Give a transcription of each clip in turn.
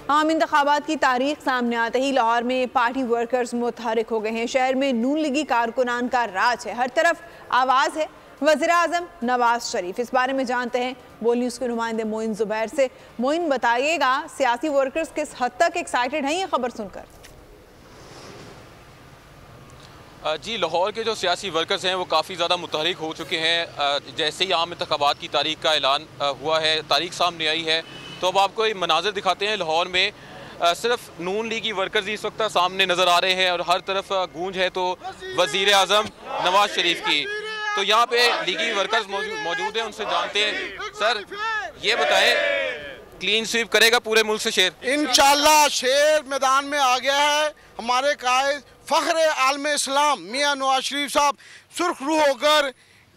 आम इंतखाबात की तारीख सामने आते ही लाहौर में पार्टी वर्कर्स मुतहरिक हो गए हैं। शहर में नून लीगी कारकुनान का राज है, हर तरफ आवाज़ है वज़ीर आज़म नवाज शरीफ। इस बारे में जानते हैं बोल न्यूज़ के नुमाइंदे मोइन जुबैर से। मोइन, बताइएगा सियासी वर्कर्स किस हद तक एक्साइटेड हैं ये खबर सुनकर? जी, लाहौर के जो सियासी वर्कर्स हैं वो काफ़ी ज़्यादा मुतहरिक हो चुके हैं। जैसे ही आम इंतखाबात की तारीख का ऐलान हुआ है, तारीख सामने आई है, तो अब आपको ये मनाज़िर दिखाते हैं। लाहौर में सिर्फ नून लीगी वर्कर्स इस वक्त सामने नज़र आ रहे हैं और हर तरफ गूंज है तो वज़ीर आज़म नवाज शरीफ की। तो यहाँ पे लीगी वर्कर्स मौजूद हैं, उनसे जानते हैं। सर, ये बताएं, क्लीन स्वीप करेगा पूरे मुल्क से शेर? इंशाल्लाह शेर मैदान में आ गया है। हमारे कायद फ़ख्र आलम इस्लाम मियाँ नवाज शरीफ साहब सुर्ख रूह होकर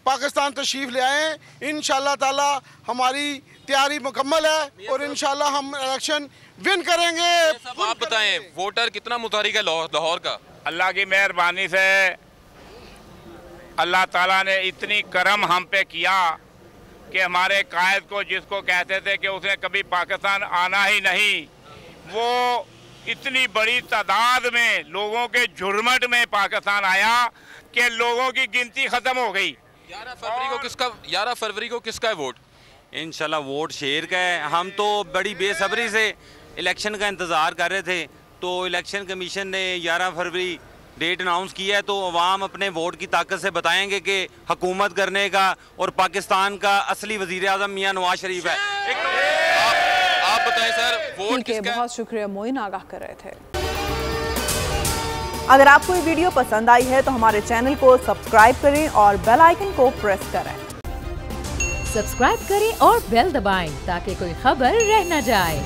पाकिस्तान तशरीफ़ ले आए हैं। इंशाल्लाह ताला हमारी तैयारी मुकम्मल है और इंशाल्लाह हम इलेक्शन विन करेंगे। आप बताएं, वोटर कितना मुतहरिक है लाहौर का? अल्लाह की मेहरबानी से अल्लाह ताला ने इतनी करम हम पे किया कि हमारे कायद को, जिसको कहते थे कि उसने कभी पाकिस्तान आना ही नहीं, वो इतनी बड़ी तादाद में लोगों के झुरमट में पाकिस्तान आया कि लोगों की गिनती ख़त्म हो गई। 11 फरवरी को किसका है वोट? इंशाल्लाह वोट शेर का है। हम तो बड़ी बेसब्री से इलेक्शन का इंतज़ार कर रहे थे, तो इलेक्शन कमीशन ने 11 फरवरी डेट अनाउंस किया है, तो अवाम अपने वोट की ताकत से बताएंगे कि हुकूमत करने का और पाकिस्तान का असली वज़ीर आज़म मियाँ नवाज शरीफ है। आप बताएं सर, वोट किसका? बहुत शुक्रिया मोइन, आगाह कर रहे थे। अगर आपको ये वीडियो पसंद आई है तो हमारे चैनल को सब्सक्राइब करें और बेल आइकन को प्रेस करें। सब्सक्राइब करें और बेल दबाएं ताकि कोई खबर रह न जाए।